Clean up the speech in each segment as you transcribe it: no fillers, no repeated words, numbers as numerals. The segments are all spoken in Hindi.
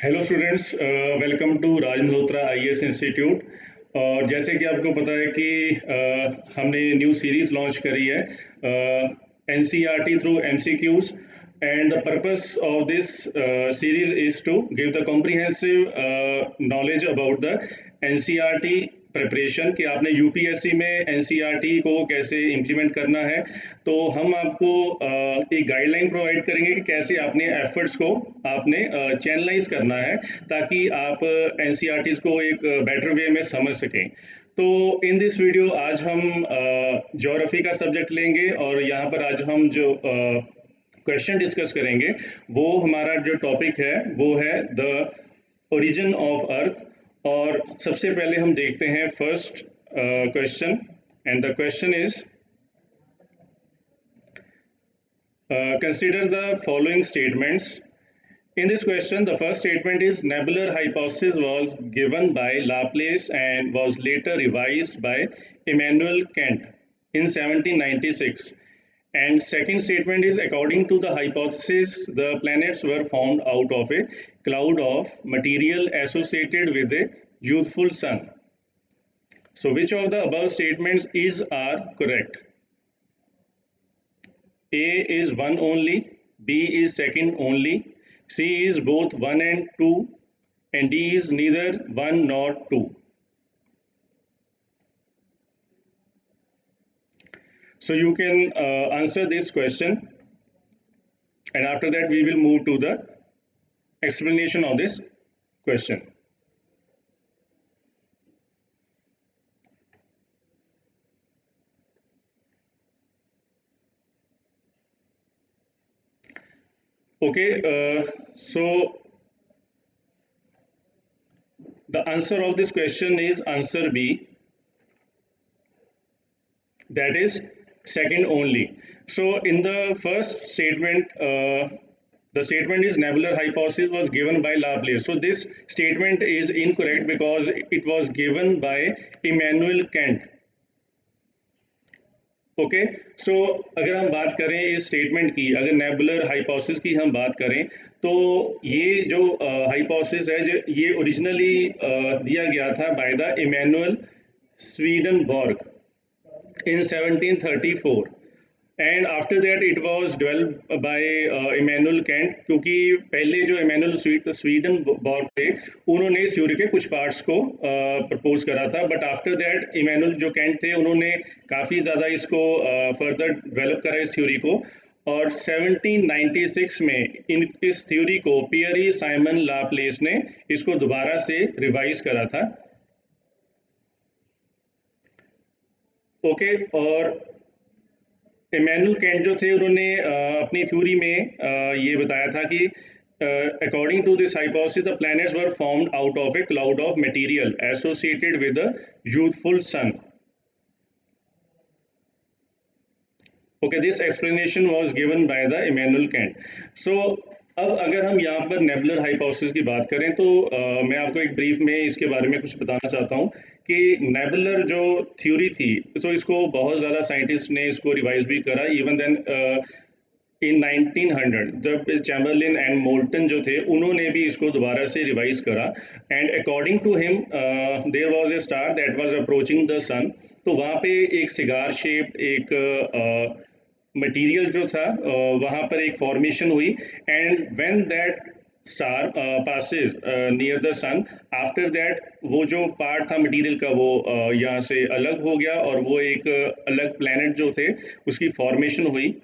Hello students, welcome to Raj Malhotra IAS institute. और जैसे कि आपको पता है कि हमने न्यू सीरीज लॉन्च करी है NCERT through MCQs, and the purpose of this series is to give the comprehensive knowledge about the NCERT preparation कि आपने यूपीएससी में एनसीईआरटी को कैसे इम्प्लीमेंट करना है। तो हम आपको एक गाइडलाइन प्रोवाइड करेंगे कि कैसे आपने एफर्ट्स को आपने चैनलाइज करना है ताकि आप एनसीईआरटीज को एक बेटर वे में समझ सकें। तो इन दिस वीडियो आज हम ज्योग्राफी का सब्जेक्ट लेंगे और यहाँ पर आज हम जो क्वेश्चन डिस्कस करेंगे वो हमारा जो टॉपिक है वो है द ओरिजिन ऑफ अर्थ। और सबसे पहले हम देखते हैं first question, and the question is consider the following statements. In this question, the first statement is nebular hypothesis was given by Laplace and was later revised by Immanuel Kant in 1796. And second statement is according to the hypothesis, the planets were formed out of a cloud of material associated with a youthful sun. So which of the above statements are correct? A is one only, B is second only, C is both 1 and 2, and D is neither 1 nor 2. So you can answer this question, and after that we will move to the explanation of this question. Okay, so the answer of this question is answer B, that is second only. So in the first statement, the statement is nebular hypothesis was given by Laplace. So this statement is incorrect because it was given by Immanuel Kant. Okay, so अगर हम बात करें इस स्टेटमेंट की, अगर नेबुलर हाइपोथेसिस की हम बात करें तो ये जो हाइपोथेसिस है जो ये ओरिजिनली दिया गया था by the Immanuel Swedenborg in 1734, and after that it was developed by Immanuel Kant, क्योंकि पहले जो इमैनुअल स्वीडनबर्ग थे उन्होंने इस थ्योरी के कुछ पार्ट्स को प्रपोज करा था, बट आफ्टर दैट इमैनुअल जो कैंट थे उन्होंने काफ़ी ज़्यादा इसको फर्दर डेवलप करा इस थ्योरी को। और 1796 में इस थ्योरी को पियरी साइमन लाप्लेस ने इसको दोबारा से रिवाइज करा था। ओके, और इमैनुअल कैंट जो थे उन्होंने अपनी थ्योरी में ये बताया था कि according to this hypothesis the planets were formed out of a cloud of material associated with a youthful sun. Okay, this explanation was given by the Immanuel Kant. So अब अगर हम यहाँ पर नेबुलर हाइपोथेसिस की बात करें तो मैं आपको एक ब्रीफ में इसके बारे में कुछ बताना चाहता हूँ कि नेबुलर जो थ्योरी थी तो इसको बहुत ज़्यादा साइंटिस्ट ने इसको रिवाइज भी करा। इवन देन इन 1900 जब चैम्बरलिन एंड मोल्टन जो थे उन्होंने भी इसको दोबारा से रिवाइज करा, and according to him there was a star that was approaching the sun. तो वहाँ पे एक सिगार शेप्ड एक मटेरियल जो था वहाँ पर एक फॉर्मेशन हुई, and when that star passes near the sun, after that वो जो पार्ट था मटेरियल का वो यहाँ से अलग हो गया और वो एक अलग प्लैनेट जो थे उसकी फॉर्मेशन हुई।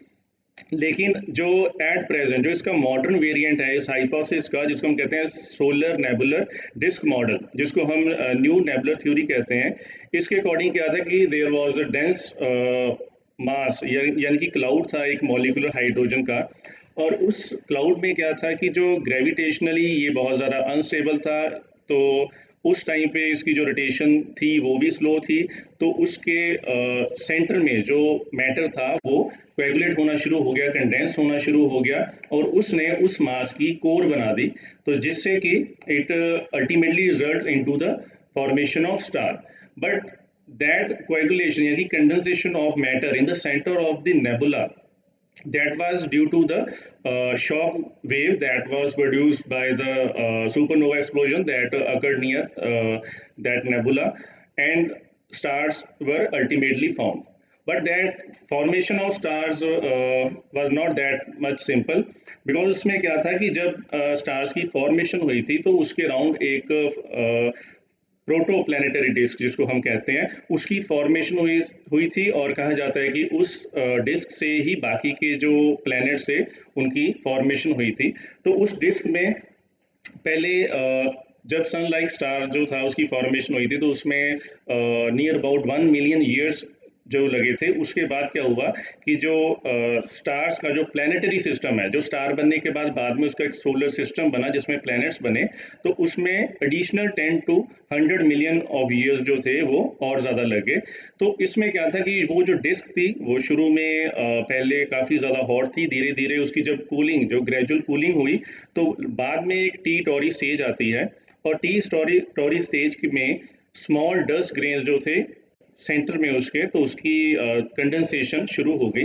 लेकिन जो एट प्रेजेंट जो इसका मॉडर्न वेरिएंट है इस हाइपोथेसिस का, जिसको हम कहते हैं सोलर नेबुलर डिस्क मॉडल, जिसको हम न्यू नेबुलर थ्योरी कहते हैं, इसके अकॉर्डिंग क्या था कि देयर वाज अ डेंस मास, यानी कि क्लाउड था एक मॉलिक्यूलर हाइड्रोजन का, और उस क्लाउड में क्या था कि जो ग्रेविटेशनली ये बहुत ज़्यादा अनस्टेबल था, तो उस टाइम पे इसकी जो रोटेशन थी वो भी स्लो थी। तो उसके सेंटर में जो मैटर था वो कोएगुलेट होना शुरू हो गया, कंडेंस होना शुरू हो गया, और उसने उस मास की कोर बना दी, तो जिससे कि it ultimately result into the formation of star. But that coagulation यानी condensation of matter in the center of the nebula That was due to the shock wave that was produced by the supernova explosion that occurred near that nebula, and stars were ultimately found. But that formation of stars was not that much simple, because उसमें क्या था कि जब stars की formation हुई थी तो उसके राउंड एक प्रोटोप्लैनेटरी डिस्क जिसको हम कहते हैं उसकी फॉर्मेशन हुई थी, और कहा जाता है कि उस डिस्क से ही बाकी के जो प्लैनेट्स थे उनकी फॉर्मेशन हुई थी। तो उस डिस्क में पहले जब सन लाइक स्टार जो था उसकी फॉर्मेशन हुई थी तो उसमें नियर अबाउट 1 मिलियन ईयर्स जो लगे थे। उसके बाद क्या हुआ कि जो स्टार्स का जो प्लानिटरी सिस्टम है, जो स्टार बनने के बाद में उसका एक सोलर सिस्टम बना जिसमें प्लैनेट्स बने, तो उसमें additional 10 to 100 million of years जो थे वो और ज़्यादा लगे। तो इसमें क्या था कि वो जो डिस्क थी वो शुरू में पहले काफ़ी ज़्यादा हॉट थी, धीरे धीरे उसकी जब कूलिंग, जो ग्रेजुअल कूलिंग हुई, तो बाद में एक टी टॉरी स्टेज आती है, और टी टॉरी स्टेज में स्मॉल डस्ट ग्रेन्स जो थे सेंटर में उसके, तो उसकी कंडेंसेशन शुरू हो गई।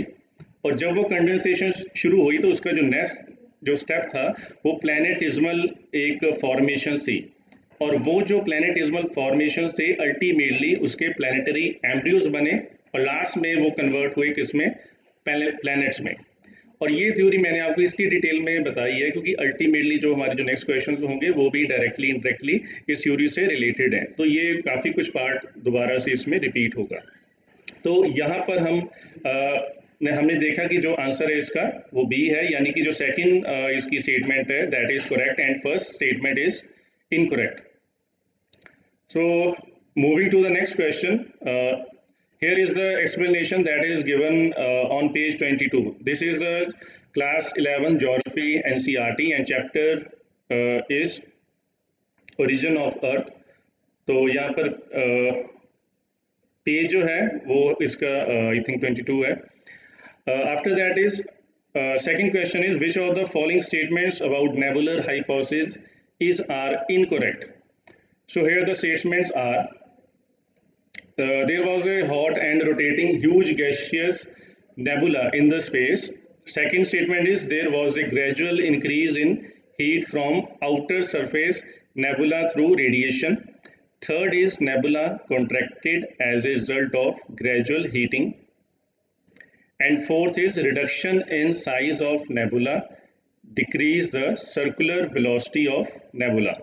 और जब वो कंडेंसेशन शुरू हुई तो उसका जो नेक्स्ट जो स्टेप था वो प्लैनेटिज्मल एक फॉर्मेशन से, और वो जो प्लैनेटिज्मल फॉर्मेशन से अल्टीमेटली उसके प्लैनेटरी एम्ब्रियोज बने, और लास्ट में वो कन्वर्ट हुए किसमें, प्लैनेट्स में। और ये थ्योरी मैंने आपको इसलिए डिटेल में बताई है क्योंकि अल्टीमेटली जो हमारे जो नेक्स्ट क्वेश्चंस होंगे वो भी डायरेक्टली इनडायरेक्टली इस थ्योरी से रिलेटेड है, तो ये काफ़ी कुछ पार्ट दोबारा से इसमें रिपीट होगा। तो यहाँ पर हमने देखा कि जो आंसर है इसका वो बी है, यानी कि जो सेकंड इसकी स्टेटमेंट है that is correct and first statement is incorrect. So moving to the next question, here is the explanation that is given on page 22. This is a class 11 geography NCERT and chapter is origin of earth। तो यहाँ पर पेज जो है वो इसका आई थिंक 22 है। After that is second question is which of the following statements about nebular hypothesis are incorrect? So here the statements are there was a hot and rotating huge gaseous nebula in the space. Second statement is there was a gradual increase in heat from outer surface nebula through radiation. Third is nebula contracted as a result of gradual heating. And fourth is reduction in size of nebula decrease the circular velocity of nebula.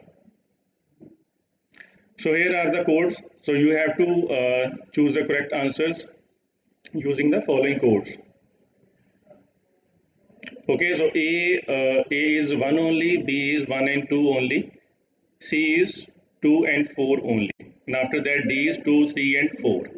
So here are the codes. So you have to choose the correct answers using the following codes. Okay, so A is 1 only, B is 1 and 2 only, C is 2 and 4 only, and after that D is 2, 3 and 4.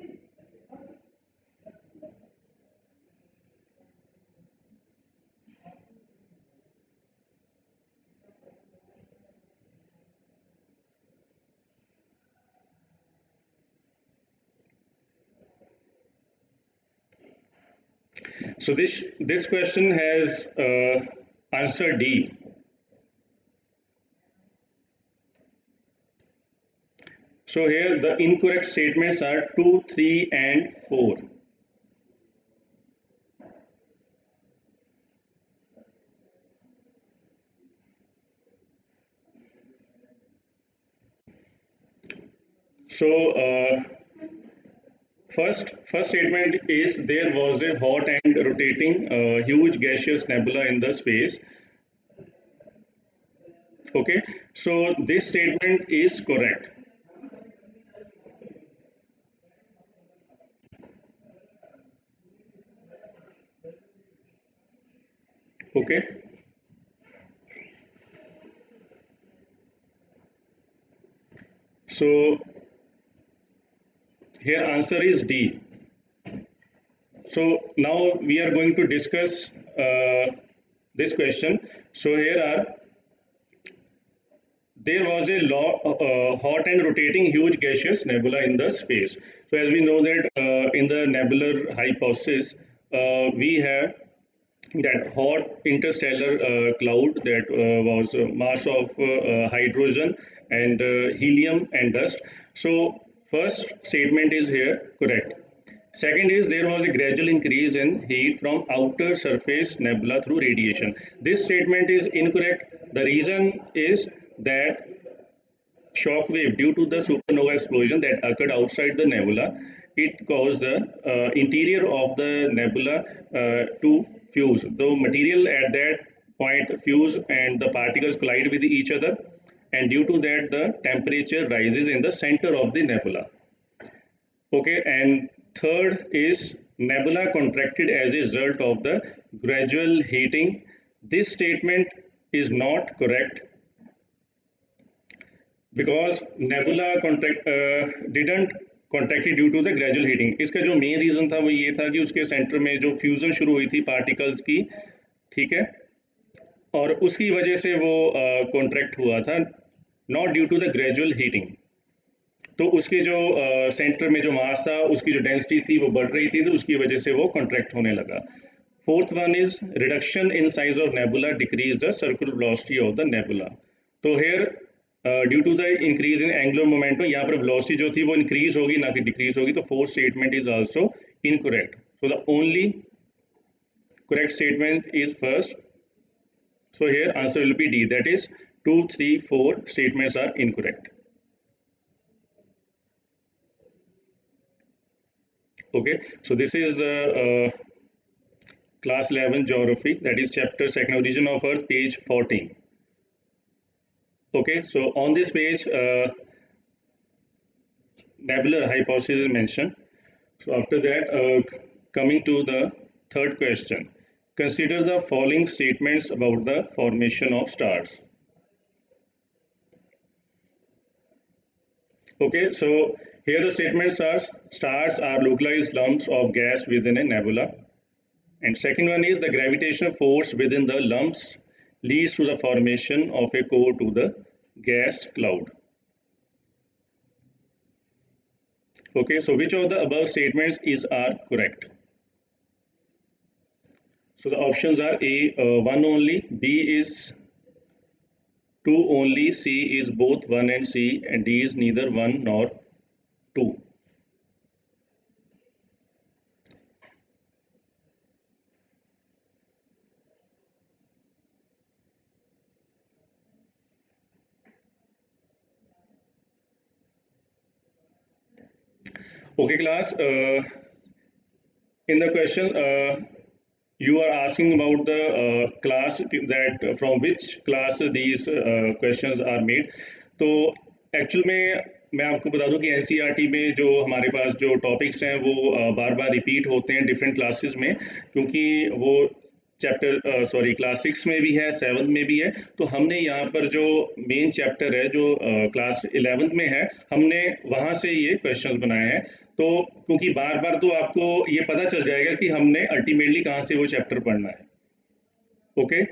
So this question has answer D. So here the incorrect statements are 2, 3 and 4. So first statement is there was a hot and rotating huge gaseous nebula in the space. Okay, so this statement is correct. Okay, so here answer is D. So now we are going to discuss this question. So here are there was a hot and rotating huge gaseous nebula in the space. So as we know that in the nebular hypothesis we have that hot interstellar cloud that was mass of hydrogen and helium and dust. So first statement is here correct, Second is there was a gradual increase in heat from outer surface nebula through radiation. This statement is incorrect. The reason is that shock wave due to the supernova explosion that occurred outside the nebula, it caused the interior of the nebula to fuse. The material at that point fuse and the particles collide with each other, and due to that the temperature rises in the center of the nebula. Okay, and third is nebula contracted as a result of the gradual heating. This statement is not correct because nebula didn't contracted due to the gradual heating. इसका जो मेन रीज़न था वो ये था कि उसके सेंटर में जो फ्यूज़न शुरू हुई थी पार्टिकल्स की, ठीक है, और उसकी वजह से वो कॉन्ट्रैक्ट हुआ था, not due to the gradual heating. तो उसके जो सेंटर में जो मास था, उसकी जो डेंसिटी थी वो बढ़ रही थी, तो उसकी वजह से वो कॉन्ट्रैक्ट होने लगा. Fourth one is reduction in size of nebula decrease the circular velocity of the nebula. तो here due to the increase in angular momentum, यहाँ पर वेलोसिटी जो थी वो इंक्रीज होगी ना कि डिक्रीज होगी. तो fourth statement is also incorrect. So the only correct statement is first. So here answer will be D, that is 2, 3, 4 statements are incorrect. Okay, so this is class 11 geography, that is chapter 2 origin of earth, page 14. Okay, so on this page nebular hypothesis is mentioned. So after that coming to the third question, consider the following statements about the formation of stars. Okay, so here the statements are stars are localized lumps of gas within a nebula. And second one is the gravitational force within the lumps leads to the formation of a core to the gas cloud. Okay, so which of the above statements are correct? So the options are A, 1 only, B is 2 only, C is both 1 and C, and D is neither 1 nor 2. Okay class, in the question you are asking about the class that from which class these questions are made. तो एक्चुअल में मैं आपको बता दूं कि एनसीईआरटी में जो हमारे पास जो टॉपिक्स हैं वो बार बार रिपीट होते हैं डिफरेंट क्लासेस में, क्योंकि वो चैप्टर क्लास 6 में भी है, 7 में भी है. तो हमने यहाँ पर जो मेन चैप्टर है जो क्लास 11 में है, हमने वहाँ से ये क्वेश्चंस बनाए हैं. तो क्योंकि बार बार तो आपको ये पता चल जाएगा कि हमने अल्टीमेटली कहाँ से वो चैप्टर पढ़ना है. ओके,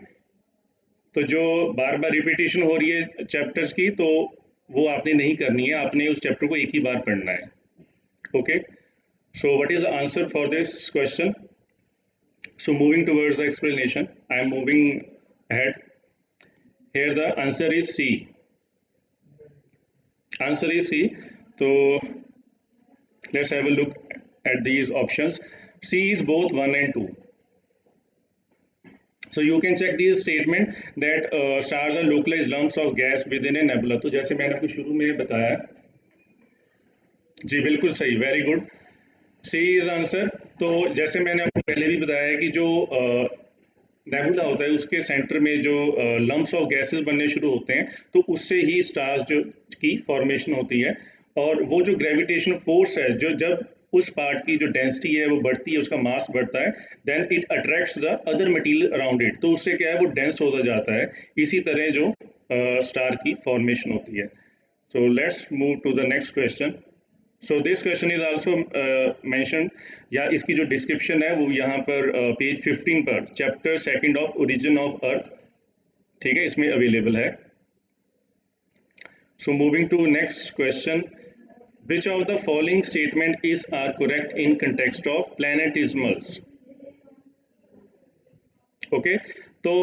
तो जो बार बार रिपीटेशन हो रही है चैप्टर्स की, तो वो आपने नहीं करनी है, आपने उस चैप्टर को एक ही बार पढ़ना है. Okay, so what is the answer for this question? So moving towards the explanation, I am moving ahead. Here the answer is C. Answer is C. So let's have a look at these options. C is both 1 and 2. So you can check this statement that stars are localized lumps of gas within a nebula. तो जैसे मैंने आपको शुरू में बताया, जी बिल्कुल सही, very good. C is answer. तो जैसे मैंने आपको पहले भी बताया कि जो नेबुला होता है उसके सेंटर में जो लम्प्स ऑफ गैसेस बनने शुरू होते हैं, तो उससे ही स्टार्स जो की फॉर्मेशन होती है. और वो जो ग्रेविटेशन फोर्स है, जो जब उस पार्ट की जो डेंसिटी है वो बढ़ती है, उसका मास बढ़ता है, then it attracts the other material around it. तो उससे क्या है, वो डेंस होता जाता है. इसी तरह जो स्टार की फॉर्मेशन होती है. So let's move to the next question. So this question is also mention, या इसकी जो डिस्क्रिप्शन है वो यहाँ पर पेज 15 पर chapter 2 of origin of earth, ठीक है, इसमें अवेलेबल है. So moving to next question, which of the following statement is are correct in context of planetesimals? Okay, तो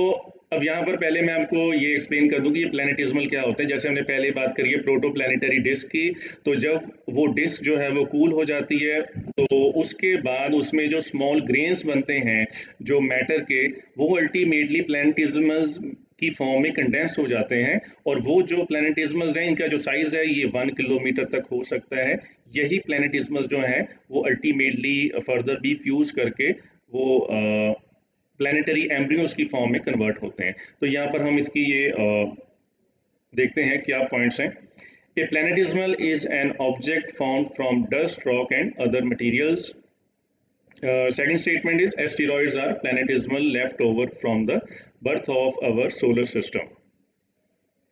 अब यहाँ पर पहले मैं आपको ये एक्सप्लेन कर दूं कि ये प्लैनेटिज्मल क्या होते हैं। जैसे हमने पहले बात करी है प्रोटोप्लैनेटरी डिस्क की, तो जब वो डिस्क जो है वो कूल हो जाती है तो उसके बाद उसमें जो स्मॉल ग्रेन्स बनते हैं जो मैटर के, वो अल्टीमेटली प्लैनेटिज्मल्स की फॉर्म में कंडेंस हो जाते हैं। और वो जो प्लैनेटिज्मल्स हैं इनका जो साइज़ है ये 1 किलोमीटर तक हो सकता है। यही प्लैनेटिज्मल्स जो हैं वो अल्टीमेटली फर्दर भी फ्यूज़ करके वो प्लैनेटरी एम्ब्रियोज की फॉर्म में कन्वर्ट होते हैं। तो यहाँ पर हम इसकी ये देखते हैं क्या पॉइंट्स हैं। A planetesimal is an object form from dust, rock and other materials. Second statement is asteroids are planetismal leftover from the birth of our solar system.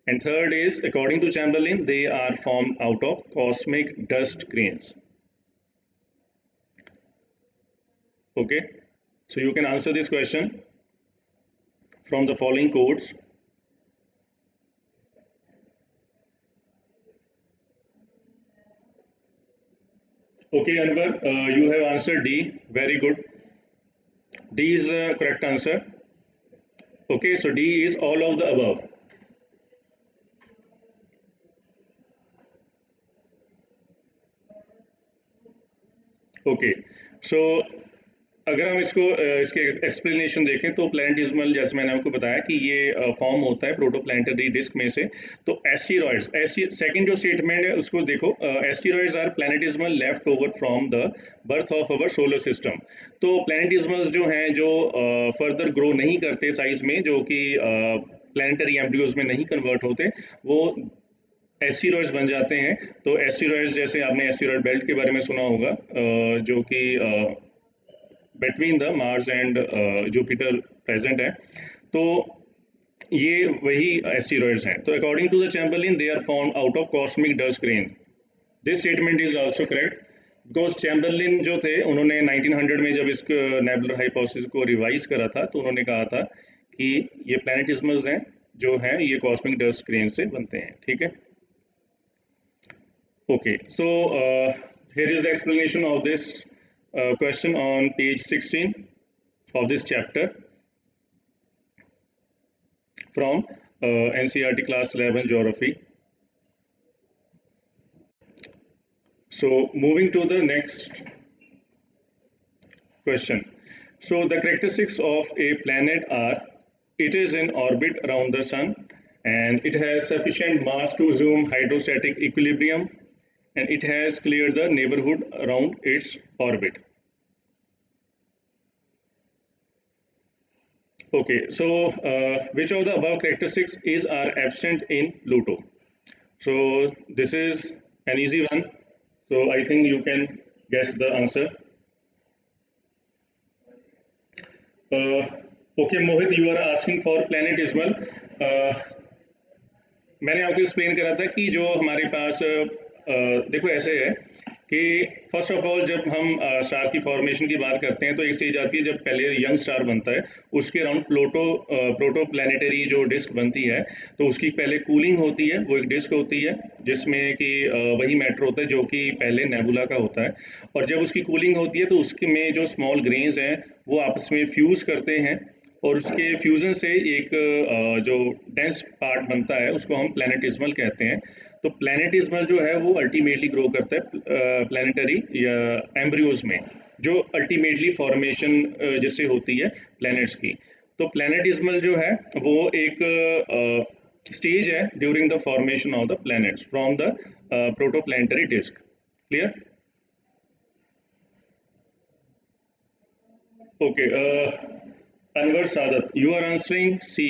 And third is, according to Chamberlain, they are formed out of cosmic dust grains. Okay, so you can answer this question from the following quotes. Okay, Anwar, you have answered D. Very good. D is the correct answer. Okay, so D is all of the above. Okay, so अगर हम इसको इसके एक्सप्लेनेशन देखें तो प्लैनेटिज्मल, जैसे मैंने आपको बताया कि ये फॉर्म होता है प्रोटोप्लैनेटरी डिस्क में से। तो एस्टेरॉइड्स, सेकंड जो स्टेटमेंट है उसको देखो, asteroids are planetesimal left over from the birth of our solar system. तो प्लैनेटिज्मल्स जो हैं जो फर्दर ग्रो नहीं करते साइज में, जो कि प्लैनेटरी एम्ब्रियोज में नहीं कन्वर्ट होते, वो एस्टेरॉइड्स बन जाते हैं। तो एस्टेरॉइड्स, जैसे आपने एस्टेरॉइड बेल्ट के बारे में सुना होगा, जो कि between the Mars and Jupiter present है, तो ये वही एस्टेरॉइड्स हैं। तो according to the Chamberlin they are form out of cosmic dust grain. This statement is also correct because Chamberlin जो थे उन्होंने 1900 में जब इस नेबुलर हाइपोथेसिस को रिवाइज करा था तो उन्होंने कहा था कि ये प्लैनेटिज्मल्स हैं जो हैं ये कॉस्मिक डस्ट ग्रेन से बनते हैं। ठीक है, okay, so here is the explanation of this question on page 16 of this chapter from NCERT class 11 geography. So moving to the next question. So the characteristics of a planet are: it is in orbit around the sun and it has sufficient mass to assume hydrostatic equilibrium, and it has cleared the neighborhood around its orbit. Okay, so which of the above characteristics are absent in Pluto? So this is an easy one. So I think you can guess the answer. Okay, Mohit, you are asking for planetismal. मैंने आपको एक्सप्लेन करा था कि जो हमारे पास देखो ऐसे है कि फर्स्ट ऑफ ऑल जब हम स्टार की फॉर्मेशन की बात करते हैं तो एक स्टेज आती है जब पहले यंग स्टार बनता है, उसके अराउंड प्रोटोप्लैनेटरी जो डिस्क बनती है, तो उसकी पहले कूलिंग होती है। वो एक डिस्क होती है जिसमें कि वही मैटर होता है जो कि पहले नेबुला का होता है, और जब उसकी कूलिंग होती है तो उसके में जो स्मॉल ग्रेन्स हैं वो आपस में फ्यूज़ करते हैं, और उसके फ्यूज़न से एक जो डेंस पार्ट बनता है उसको हम प्लैनेटिज्मल कहते हैं। तो प्लैनेटिज्मल जो है वो अल्टीमेटली ग्रो करता है प्लैनेटरी या एम्ब्रियोज में, जो अल्टीमेटली फॉर्मेशन जिससे होती है प्लैनेट्स की। तो प्लैनेटिज्मल जो है वो एक स्टेज है during the formation of the planets from the protoplanetary disc. Clear? Okay, Anwar Sadat, you are answering C.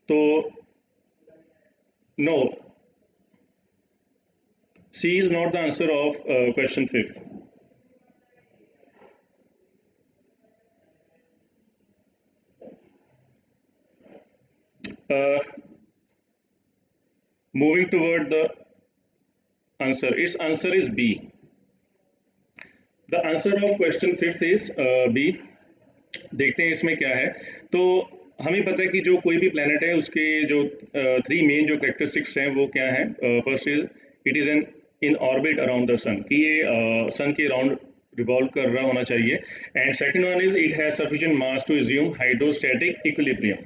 So no, C is not the answer of question 5th. Moving toward the answer, its answer is B. The answer of question 5th is B. देखते हैं इसमें क्या है। तो हमें पता है कि जो कोई भी प्लैनेट है उसके जो 3 मेन जो करेक्टरिस्टिक्स हैं वो क्या है। First is it is an in orbit around the sun, कि ये सन के अराउंड रिवॉल्व कर रहा होना चाहिए। And second one is it has sufficient mass to assume hydrostatic equilibrium.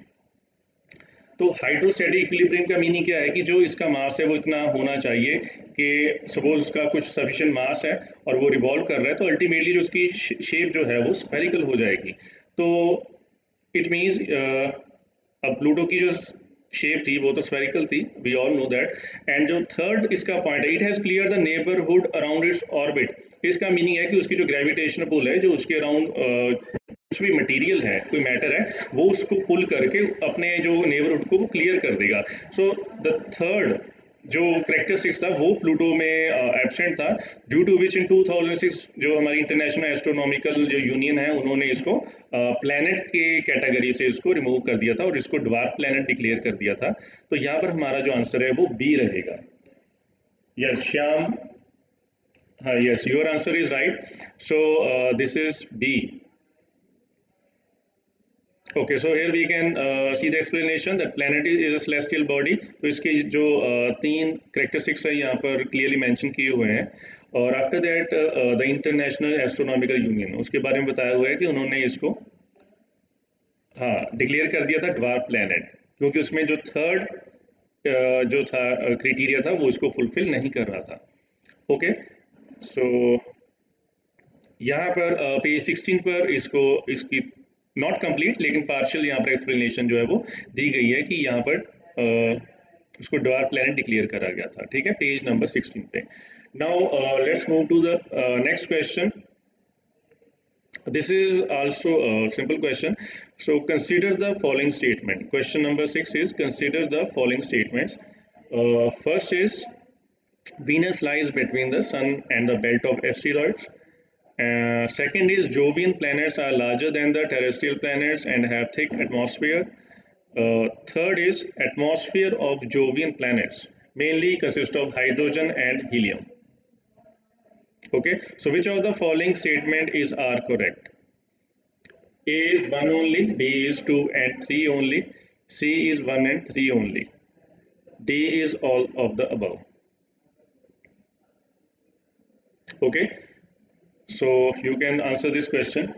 तो हाइड्रोस्टैटिक इक्विलिब्रियम का मीनिंग क्या है कि जो इसका मास है वो इतना होना चाहिए कि सपोज उसका कुछ सफिशिएंट मास है और वो रिवॉल्व कर रहा है, तो अल्टीमेटली जो उसकी शेप जो है वो स्फेरिकल हो जाएगी। तो इट मीन्स अब प्लूटो की जो शेप थी वो तो स्फेरिकल थी, we all know that. And जो थर्ड इसका पॉइंट है, it has clear the neighbourhood around its orbit. इसका मीनिंग है कि उसकी जो ग्रेविटेशनल पुल है, जो उसके अराउंड कुछ भी मटेरियल है, कोई मैटर है, वो उसको पुल करके अपने जो नेबरहुड को वो क्लियर कर देगा। सो द थर्ड जो करेक्टरिस्टिक्स था वो प्लूटो में एब्सेंट था, ड्यू टू विच इन 2006 जो हमारी इंटरनेशनल एस्ट्रोनॉमिकल जो यूनियन है उन्होंने इसको प्लैनेट के कैटेगरी से इसको रिमूव कर दिया था और इसको ड्वार्फ प्लैनेट डिक्लेयर कर दिया था। तो यहाँ पर हमारा जो आंसर है वो बी रहेगा। यस श्याम, हाँ yes your answer is right. So this is B. Okay, so here we can see the explanation that planet is a celestial body। तो इसके जो तीन characteristics है यहाँ पर clearly mention किए हुए हैं। और after that the international astronomical union, उसके बारे में बताया हुआ है कि उन्होंने इसको हाँ डिक्लेयर कर दिया था dwarf planet, क्योंकि उसमें जो थर्ड जो था क्राइटेरिया था वो इसको फुलफिल नहीं कर रहा था। ओके, सो यहाँ पर पेज 16 पर इसको इसकी नॉट कंप्लीट लेकिन पार्शियल यहाँ पर एक्सप्लेनेशन जो है वो दी गई है कि यहाँ पर उसको ड्वार्फ प्लैनेट डिक्लेयर करा गया था। ठीक है, पेज नंबर 16 पे। Now let's move to the next question. This is also a simple question. So consider the following statement. Question number 6 is consider the following statements. First is Venus lies between the Sun and the belt of asteroids. Second is Jovian planets are larger than the terrestrial planets and have thick atmosphere. Third is atmosphere of Jovian planets mainly consists of hydrogen and helium. Okay, so which of the following statement are correct? A is 1 only, B is 2 and 3 only, C is 1 and 3 only, D is all of the above. Okay, so you can answer this question.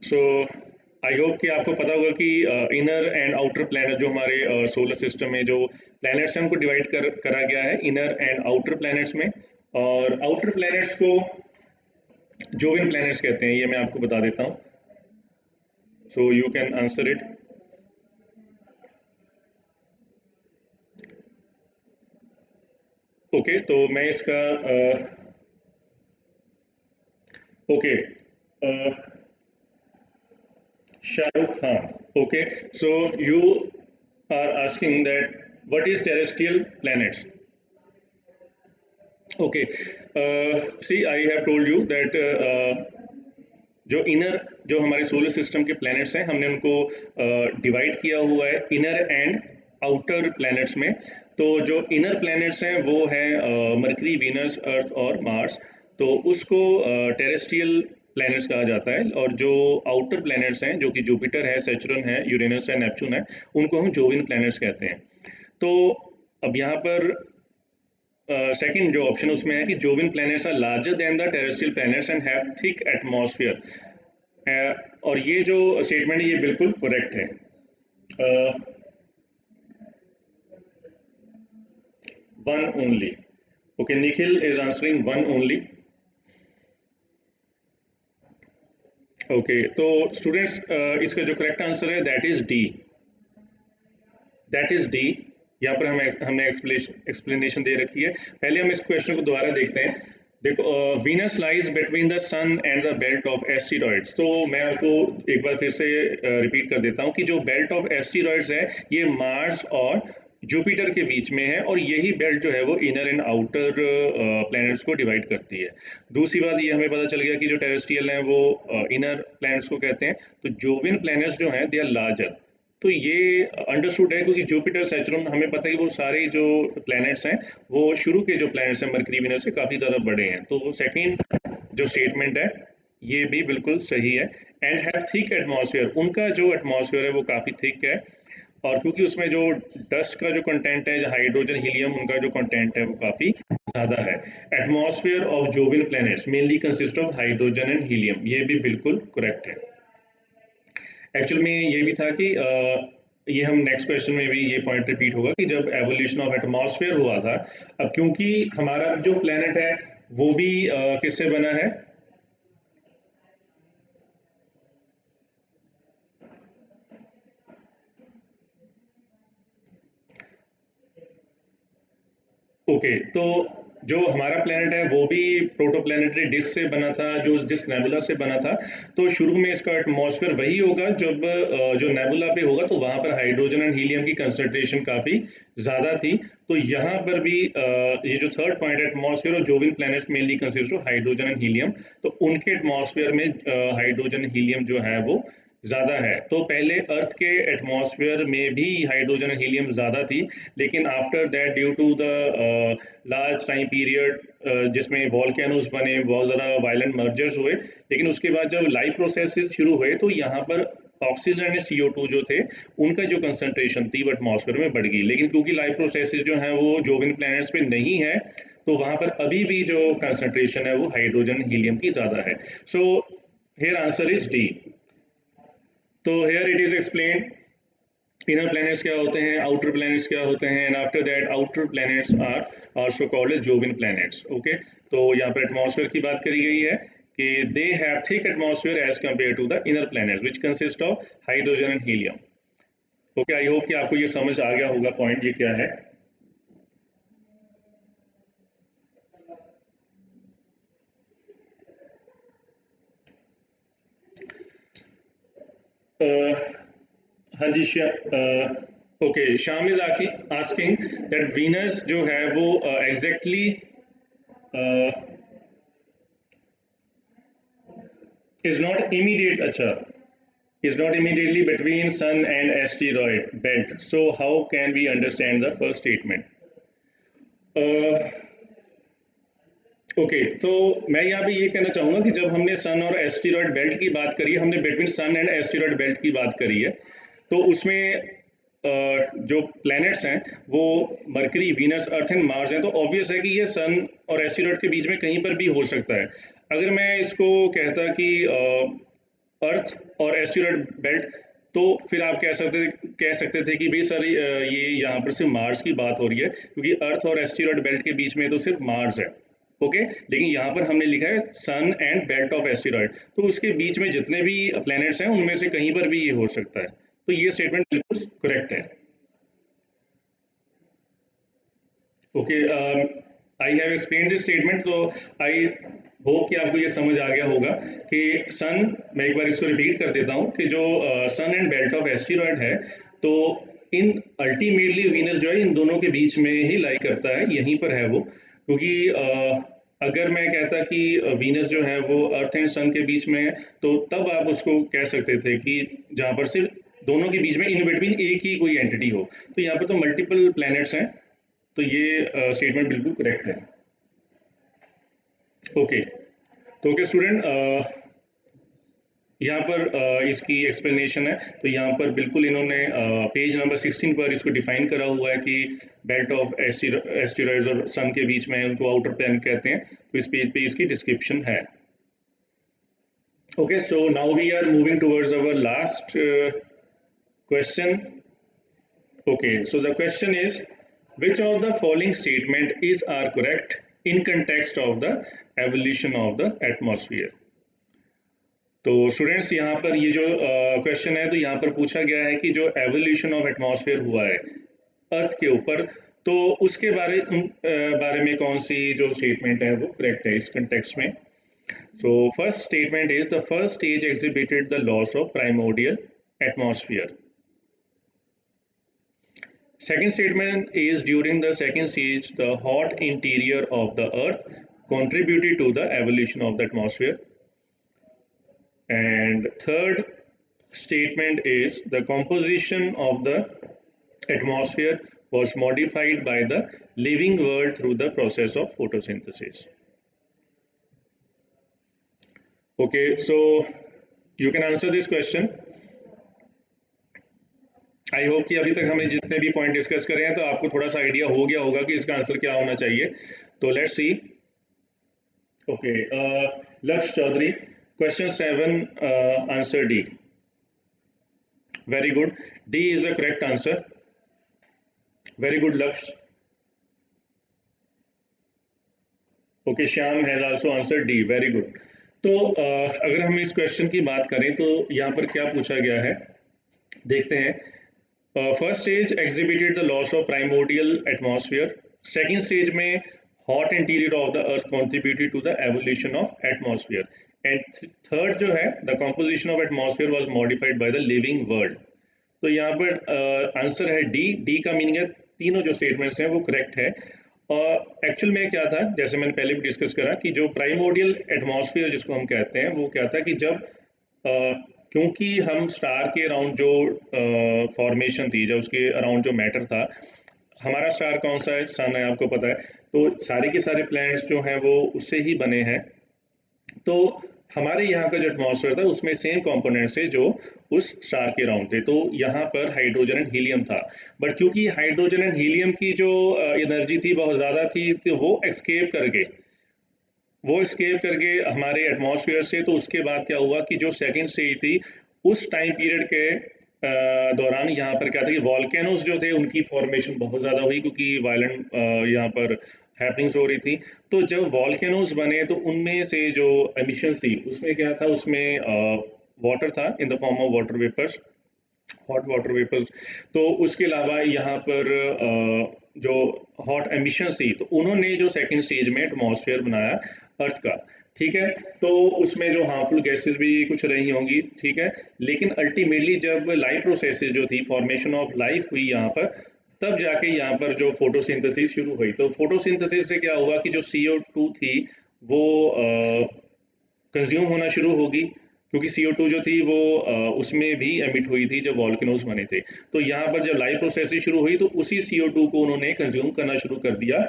So I hope कि आपको पता होगा कि इनर एंड आउटर प्लैनेट जो हमारे सोलर सिस्टम में जो प्लैनेट्स हैं उनको डिवाइड करा गया है इनर एंड आउटर प्लैनेट्स में। और आउटर प्लैनेट्स को जोवियन प्लैनेट्स कहते हैं, ये मैं आपको बता देता हूँ। So you can answer it. Okay, तो मैं इसका okay Shahrukh Khan. Okay, so you are asking that what is terrestrial planets? Okay, see I have told you that जो इनर जो हमारे सोलर सिस्टम के प्लैनेट्स हैं हमने उनको डिवाइड किया हुआ है इनर एंड आउटर प्लैनेट्स में। तो जो इनर प्लैनेट्स हैं वो है मरकरी, वीनस, अर्थ और मार्स, तो उसको टेरेस्ट्रियल प्लैनेट्स कहा जाता है। और जो आउटर प्लैनेट्स हैं जो कि जुपिटर है, सैचुरन है, यूरेनस है, नेपच्यून है, उनको हम जोवियन प्लैनेट्स कहते हैं। तो अब यहाँ पर सेकंड जो ऑप्शन उसमें है कि Jovian planets are larger than the terrestrial planets and have thick atmosphere. और ये जो स्टेटमेंट है ये बिल्कुल करेक्ट है। One only. Okay, Nikhil is answering one only. Okay, तो स्टूडेंट्स इसका जो करेक्ट आंसर है that is D, that is D. यहाँ पर हमने एक्सप्लेनेशन दे रखी है। पहले हम इस क्वेश्चन को दोबारा देखते हैं। देखो, Venus lies between the sun and the belt of asteroids. तो मैं आपको एक बार फिर से रिपीट कर देता हूँ कि जो बेल्ट ऑफ एस्टेरॉइड्स है ये मार्स और जुपिटर के बीच में है, और यही बेल्ट जो है वो इनर एंड आउटर प्लैनेट्स को डिवाइड करती है। दूसरी बात ये हमें पता चल गया कि जो टेरेस्ट्रियल हैं वो इनर प्लैनेट्स को कहते हैं। तो जोवियन प्लैनेट्स जो हैं दे आर लार्जर। तो ये अंडरस्टूड है क्योंकि जुपिटर, सैचुरन हमें पता है कि वो सारे जो प्लैनेट्स हैं वो शुरू के जो प्लैनेट्स हैं मरकरी, वीनस से काफ़ी ज़्यादा बड़े हैं। तो सेकंड जो स्टेटमेंट है ये भी बिल्कुल सही है। एंड हैव थिक एटमॉस्फेयर, उनका जो एटमॉस्फेयर है वो काफ़ी थिक है, और क्योंकि उसमें जो डस्ट का जो कंटेंट है, जो हाइड्रोजन हीलियम, उनका जो कंटेंट है वो काफ़ी ज़्यादा है। Atmosphere of Jovian planets mainly consist of hydrogen and helium, ये भी बिल्कुल करेक्ट है। एक्चुअल में ये भी था कि ये हम नेक्स्ट क्वेश्चन में भी ये पॉइंट रिपीट होगा कि जब एवोल्यूशन ऑफ एटमॉस्फेयर हुआ था, अब क्योंकि हमारा जो प्लेनेट है वो भी किससे बना है? ओके, तो जो हमारा प्लेनेट है वो भी प्रोटोप्लैनेटरी डिस्क से बना था, जो डिस्क नेबुला से बना था। तो शुरू में इसका एटमॉस्फेयर वही होगा, जब जो नेबुला पे होगा तो वहाँ पर हाइड्रोजन एंड हीलियम की कंसंट्रेशन काफ़ी ज़्यादा थी। तो यहाँ पर भी ये जो थर्ड पॉइंट है, एटमॉस्फेयर और Jovian planets mainly consist of hydrogen and helium, तो उनके एटमॉस्फेयर में हाइड्रोजन हीलियम जो है वो ज़्यादा है। तो पहले अर्थ के एटमॉस्फेयर में भी हाइड्रोजन और हीलियम ज़्यादा थी, लेकिन after that due to the large time period जिसमें वॉल्केनोज बने, बहुत ज़्यादा वायलेंट मर्जर्स हुए, लेकिन उसके बाद जब लाइफ प्रोसेसेस शुरू हुए तो यहाँ पर ऑक्सीजन एंड CO2 जो थे, उनका जो कंसंट्रेशन थी वो एटमॉस्फेयर में बढ़ गई। लेकिन क्योंकि लाइफ प्रोसेसेस जो हैं वो जोविन प्लैनेट्स पे नहीं है, तो वहाँ पर अभी भी जो कंसंट्रेशन है वो हाइड्रोजन हीलियम की ज़्यादा है। So here answer is D. तो here it is explained inner planets क्या होते हैं, आउटर प्लैनेट्स क्या होते हैं, and after that outer planets are also called Jovian planets. Okay, तो यहाँ पर एटमॉस्फेयर की बात करी गई है कि they have thick atmosphere as compare to the inner planets which consist of hydrogen and helium. Okay, I hope कि आपको ये समझ आ गया होगा पॉइंट ये क्या है। हाँ जी, okay, Shyam is asking that Venus जो है वो एग्जैक्टली इज नॉट इमीडिएट, अच्छा, is not immediately between sun and asteroid belt, so how can we understand the first statement? Okay, तो मैं यहाँ पे ये कहना चाहूँगा कि जब हमने सन और एस्टेरॉयड बेल्ट की बात करी, हमने between sun and asteroid belt की बात करी है, तो उसमें जो प्लैनेट्स हैं वो mercury, Venus, earth and Mars हैं। तो ऑब्वियस है कि ये सन और एस्टेरॉयड के बीच में कहीं पर भी हो सकता है। अगर मैं इसको कहता कि अर्थ और एस्टेरॉयड बेल्ट, तो फिर आप कह सकते थे कि भाई सर ये यहाँ पर सिर्फ मार्स की बात हो रही है, क्योंकि अर्थ और एस्टेरॉयड बेल्ट के बीच में तो सिर्फ मार्स है। ओके, लेकिन यहाँ पर हमने लिखा है सन एंड बेल्ट ऑफ एस्टेरॉयड, तो उसके बीच में जितने भी प्लैनेट्स हैं उनमें से कहीं पर भी ये हो सकता है। तो ये स्टेटमेंट बिल्कुल करेक्ट है। Okay, I have explain this statement, तो आई होप कि आपको ये समझ आ गया होगा कि सन, मैं एक बार इसको रिपीट कर देता हूँ कि जो सन एंड बेल्ट ऑफ एस्टेरॉयड है, तो इन अल्टीमेटली वीनस जो है इन दोनों के बीच में ही लाई करता है, यहीं पर है वो। क्योंकि अगर मैं कहता कि वीनस जो है वो अर्थ एंड सन के बीच में है, तो तब आप उसको कह सकते थे कि जहाँ पर सिर्फ दोनों के बीच में इन बिटवीन एक ही कोई एंटिटी हो। तो यहाँ पर तो मल्टीपल प्लैनेट्स हैं, तो ये स्टेटमेंट बिल्कुल करेक्ट है। ओके, तो ओके स्टूडेंट, यहाँ पर इसकी एक्सप्लेनेशन है। तो यहाँ पर बिल्कुल इन्होंने पेज नंबर 16 पर इसको डिफाइन करा हुआ है कि बेल्ट ऑफ एस्टेरॉइड्स और सन के बीच में उनको आउटर प्लैनेट कहते हैं। तो इस पेज पे इसकी डिस्क्रिप्शन है। Okay, so now we are moving towards our last question. Okay, so the question is which of the following statement is are correct in context of the evolution of the atmosphere? तो स्टूडेंट्स, यहाँ पर ये जो क्वेश्चन है, तो यहाँ पर पूछा गया है कि जो एवोल्यूशन ऑफ एटमॉस्फेयर हुआ है अर्थ के ऊपर, तो उसके बारे में कौन सी जो स्टेटमेंट है वो करेक्ट है इस कंटेक्स्ट में। So first statement is the first stage exhibited the loss of primordial atmosphere. Second statement is during the second stage, the hot interior of the earth contributed to the evolution of the atmosphere. And third statement is the composition of the atmosphere was modified by the living world through the process of photosynthesis. Okay, so you can answer this question. I hope कि अभी तक हमने जितने भी पॉइंट डिस्कस करे हैं तो आपको थोड़ा सा आइडिया हो गया होगा कि इसका आंसर क्या होना चाहिए. तो let's see. Okay, Lakshya Chaudhary, question 7, answer D. Very good, D is the correct answer. Very good Lakshya. Okay, Shyam has also answer D. Very good. तो अगर हम इस क्वेश्चन की बात करें तो यहाँ पर क्या पूछा गया है, देखते हैं. First stage exhibited the loss of primordial atmosphere. Second stage में hot interior of the earth contributed to the evolution of atmosphere. And third जो है, the composition of atmosphere was modified by the living world. तो यहाँ पर आंसर है डी. डी का मीनिंग है तीनों जो स्टेटमेंट्स हैं वो करेक्ट है. और एक्चुअल में क्या था, जैसे मैंने पहले भी डिस्कस करा कि जो प्राइमोर्डियल एटमॉस्फेयर जिसको हम कहते हैं वो क्या था कि जब क्योंकि हम स्टार के अराउंड जो फॉर्मेशन थी, जब उसके अराउंड जो मैटर था, हमारा स्टार कौन सा है, सन है, आपको पता है. तो सारे के सारे प्लैनेट्स जो हैं वो उससे ही बने हैं. तो हमारे यहाँ का जो एटमॉस्फेयर था उसमें सेम कंपोनेंट से जो उस स्टार के अराउंड थे. तो यहाँ पर हाइड्रोजन एंड हीलियम था. बट क्योंकि हाइड्रोजन एंड हीलियम की जो एनर्जी थी बहुत ज़्यादा थी, तो वो एस्केप करके हमारे एटमॉस्फेयर से. तो उसके बाद क्या हुआ कि जो सेकंड स्टेज थी उस टाइम पीरियड के दौरान यहाँ पर क्या था कि वॉल्केनोस जो थे उनकी फॉर्मेशन बहुत ज़्यादा हुई, क्योंकि वायलेंट यहाँ पर हैपनिंग्स हो रही थी. तो जब वॉल्केनोस बने तो उनमें से जो एमिशन थी उसमें क्या था, उसमें वाटर था in the form of water vapours, hot water vapours. तो उसके अलावा यहाँ पर जो हॉट एमिशंस थी तो उन्होंने जो सेकंड स्टेज में एटमॉस्फेयर बनाया अर्थ का. ठीक है, तो उसमें जो हार्मफुल गैसेस भी कुछ रही होंगी. ठीक है, लेकिन अल्टीमेटली जब लाइफ प्रोसेसेस जो थी, फॉर्मेशन ऑफ लाइफ हुई यहाँ पर, तब जाके यहाँ पर जो फोटोसिंथेसिस शुरू हुई. तो फोटोसिंथेसिस से क्या हुआ कि जो CO2 थी वो कंज्यूम होना शुरू होगी, क्योंकि CO2 जो थी वो उसमें भी एमिट हुई थी जब वॉल्केनोज बने थे. तो यहाँ पर जब लाइफ प्रोसेस शुरू हुई तो उसी CO2 को उन्होंने कंज्यूम करना शुरू कर दिया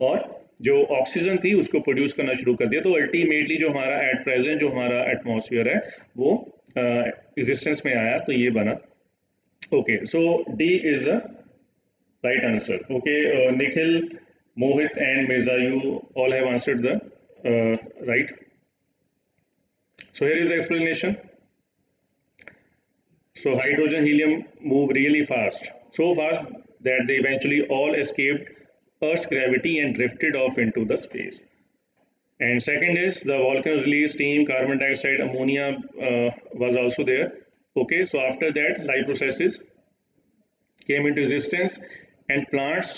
और जो ऑक्सीजन थी उसको प्रोड्यूस करना शुरू कर दिया. तो अल्टीमेटली जो हमारा एट प्रेजेंट जो हमारा एटमॉस्फेयर है वो एग्जिस्टेंस में आया, तो ये बना. Okay, so D is the right answer. Okay, Nikhil, Mohit and Mirza, you all have answered the right. So here is the explanation. So hydrogen helium move really fast, so fast that they eventually all escaped Earth's gravity and drifted off into the space. And second is the volcano released steam, carbon dioxide, ammonia was also there. Okay, so after that life processes came into existence and plants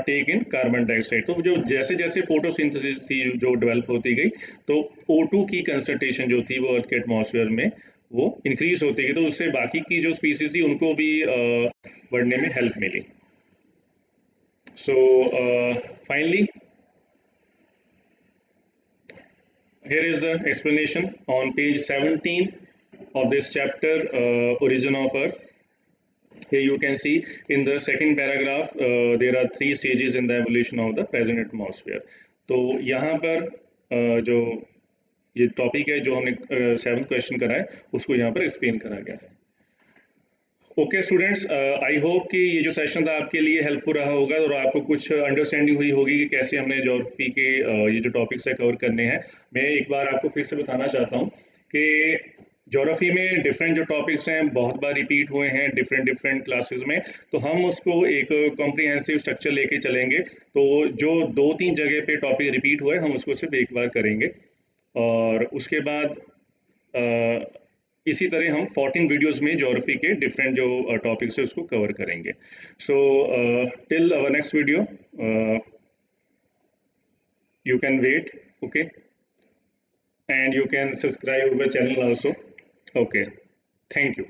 take in carbon dioxide. तो जो जैसे जैसे फोटोसिंथेसिस थी जो डेवलप होती गई तो O2 की कंसंट्रेशन जो थी वो अर्थ के एटमॉस्फेयर में वो इंक्रीज होती गई. तो उससे बाकी की जो स्पीसीज थी उनको भी बढ़ने में हेल्प मिली. So finally here is the explanation on page 17 of this chapter, origin of earth. Here you can see in the second paragraph there are 3 stages in the evolution of the present atmosphere. तो यहाँ पर जो ये टॉपिक है जो हमने 7th क्वेश्चन करा है उसको यहाँ पर एक्सप्लेन करा गया है. ओके स्टूडेंट्स, आई होप कि ये जो सेशन था आपके लिए हेल्पफुल रहा होगा और आपको कुछ अंडरस्टैंडिंग हुई होगी कि कैसे हमने ज्योग्राफी के ये जो टॉपिक्स है कवर करने हैं. मैं एक बार आपको फिर से बताना चाहता हूँ कि ज्योग्राफी में डिफरेंट जो टॉपिक्स हैं बहुत बार रिपीट हुए हैं डिफरेंट क्लासेस में. तो हम उसको एक कॉम्प्रिहेंसिव स्ट्रक्चर लेके चलेंगे. तो जो 2-3 जगह पे टॉपिक रिपीट हुए हम उसको सिर्फ एक बार करेंगे और उसके बाद इसी तरह हम 14 वीडियोस में ज्योग्राफी के डिफरेंट जो टॉपिक्स है उसको कवर करेंगे. So till our next video you can wait. Okay, and you can subscribe our channel also. Okay, thank you.